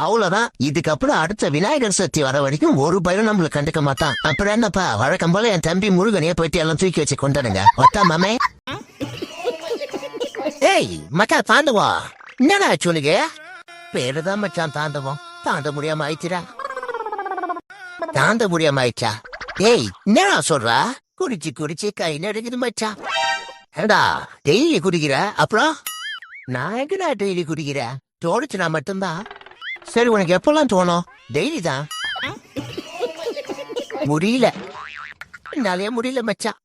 அவ்வளவுதான். இதுக்கப்புறம் அடுத்த விநாயகர் சதுர்த்தி வர வரைக்கும் ஒரு பயம் நம்மள கண்டுக்க மாட்டான். அப்புறம் என்னப்பா, வழக்கம் போல என் தம்பி முருகனையே போயிட்டு எல்லாம் தூக்கி வச்சு கொண்டாடுங்க. ஒத்தா மாமே. ஏய் மக்கா தாண்டவா, என்னடா சொல்லுங்க? பேருதான் மச்சான் தாண்டவம். தாண்ட முடியாம ஆயிடுச்சுடா. தாண்ட முடியாம ஆயிடுச்சா? ஏய் என்னடா சொல்றா? குடிச்சு குடிச்சு கை நடுக்குது மச்சான். ஏடா டெய்லி குடிக்கிற? அப்புறம் நான் எங்கடா டெய்லி குடிக்கிறேன்? தோணுச்சுனா மட்டும்தான். சரி, உனக்கு எப்பெல்லாம் தோணும்? டெய்லி தான். முடியல, என்னாலே முடியல மச்சான்.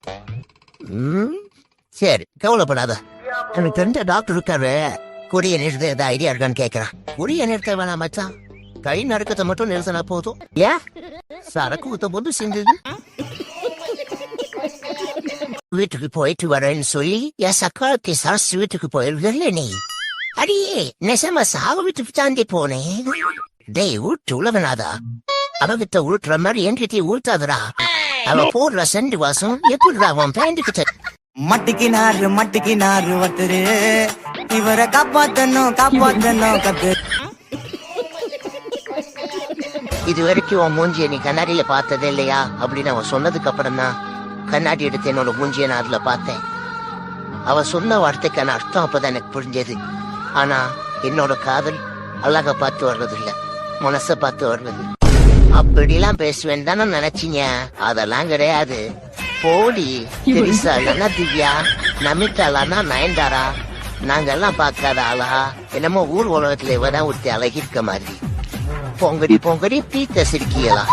சரி கவலைப்படாத. எனக்கு தெரிஞ்ச டாக்டர் இருக்காரு, குடிய நிறுத்த ஏதாவது ஐடியா இருக்கான்னு கேட்கறான். குடிய நிறுத்த வேணாம் மச்சான், கை நடுக்கத்தை மட்டும் நிறுத்தினா போதும். ஏன் சரக்கு ஊத்த போது செஞ்சது. வீட்டுக்கு போயிட்டு வரேன்னு சொல்லி என் சக்காலத்தை சரசு வீட்டுக்கு போயிருக்கல நீ. அடியே நெசமா சாக வீட்டுக்கு தாண்டி போனேன். டேய் ஊட்டு உழவனாதா, அவகிட்ட ஊட்டுற மாதிரி என்கிட்ட ஊட்டாதடா. அவ போடுற செண்டு வாசம் எப்படிடா அவன் பேண்டுக்கிட்ட. மட்டிக்கினாரு ஒருத்தரு, இவரை காப்பாத்தணும் கத்து. இது வரைக்கும் உன் மூஞ்சிய நீ கண்ணாடியில பார்த்ததே இல்லையா அப்படின்னு அவன் சொன்னதுக்கு அப்புறம் தான் கண்ணாடி எடுத்து என்னோட மூஞ்சிய நான் அதுல பார்த்தேன். அவ சொன்ன வார்த்தைக்கான அர்த்தம் அப்பதான் எனக்கு புரிஞ்சது. ஆனா என்னோட காதல் அழக பார்த்து வர்றது இல்ல, மனச பார்த்து வர்றது. அப்படிலாம் பேசுவேன் தானே நினைச்சீங்க? அதெல்லாம் கிடையாது. போலி தெரிசா இல்லன்னா திவ்யா, நமிதா இல்லன்னா நயன்தாரா, நாங்கெல்லாம் பார்க்காத ஆளா? என்னமோ ஊர் உலகத்துல இவதான் ஒருத்தி அழகி இருக்க மாதிரி. பொங்கடி பொங்கடி பீத்த சிரிக்கலாம்.